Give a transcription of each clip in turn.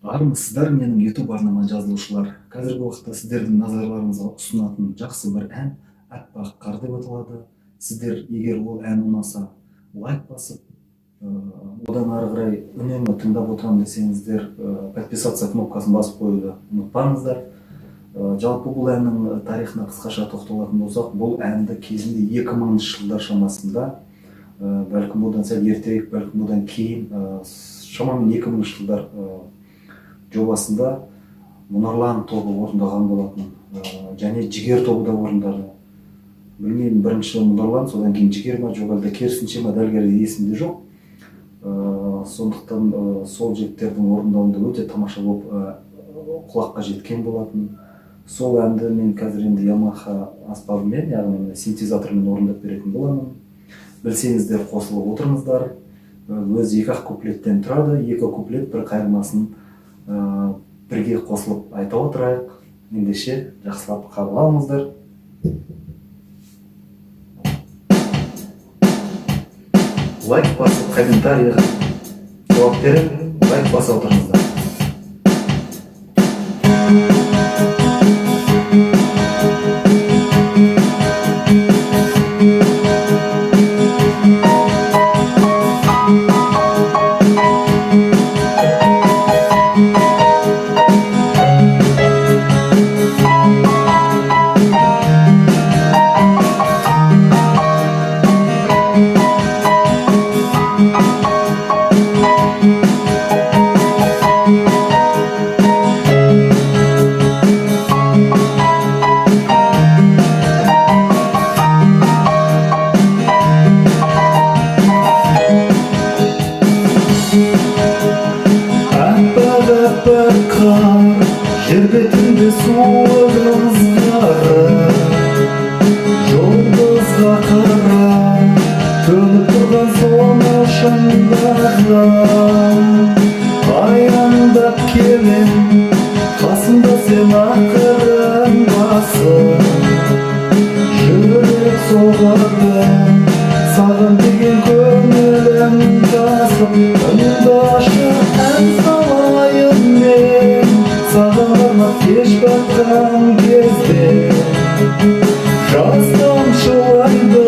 Армысыздар менің YouTube арнама жазылушылар. Қазіргі уақытта сіздердің назарларыңызға ұсынатын жақсы бір ән «Аппақ қар» деп аталады. Сіздер егер ол ән ұнаса, лайк басып, одан ары қарай үнемі тыңдап отырамын десеңіздер, подписаться кнопкасын басып қоюды ұмытпаңыздар. Жалпы бұл әннің тарихына қысқаша тоқталатын болсақ, бұл әнді кезінде 2000 жылдар шамасында, бәлкім одан сәл ертерек, бәлкім одан кейін, шамамен 2000 жылдар жобасында Мұнарлан тобы орындаған болатын, және Жігер тобы да орындады. Білмеймін, бірінші Мұнарлан, содан кейін Жігер ма, жоқ әлде керісінше ма, дәл есімде жоқ. Сондықтан сол жігіттердің орындауында өте тамаша болып құлаққа жеткен болатын. Сол әнді мен қазір енді Yamaha аспабымен, яғни синтезатормен орындап беретін боламын. Білсеңіздер, қосылып отырыңыздар. Өз 2 куплеттен тұрады, 2 куплет бір қайырмасын бірге қосылып айта отырайық. Ендеше жақсылап қабыл алыңыздар. Лайк басып, комментарийға жауап беріп, лайк басып отырыңыздар. Жер бетінде суық ызғары, жұлдызға қарап төніп тұрған соны шыңдарға. Аяңдап келем, қасымда сен ақырын басып, жүрек соғады, саған деген көңілім тасып. Тыңдашы, ән салайын мен, саған арнап кеш батқан кезде. Жас тамшылайды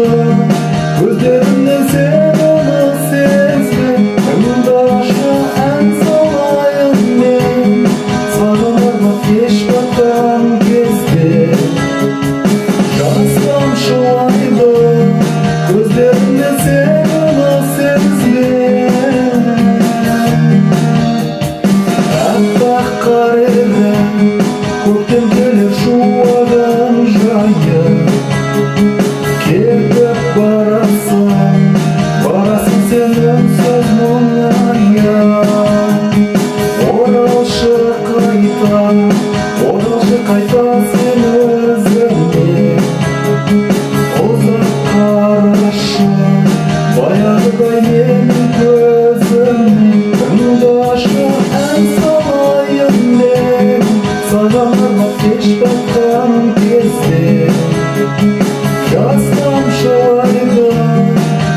көздерімнен, сен оны сезбе. Тыңдашы, ән салайын мен, саған арнап кеш батқан кезде. Жас тамшылайды көздерімнен, сен оны сезбе. Аппақ қар еді, көктем келер шуағын жайып. Кетіп барасың сен үнсіз мұңая. Оралшы қайта сен өзіңе. Ұзақ қарашы, баяғыдай менің көзіме. Тыңдашы, ән салайын мен, саған арнап кеш батқан кезде. Жас тамшылайды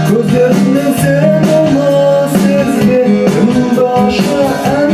көздерімнен, сен оны сезбе. Тыңдашы, ән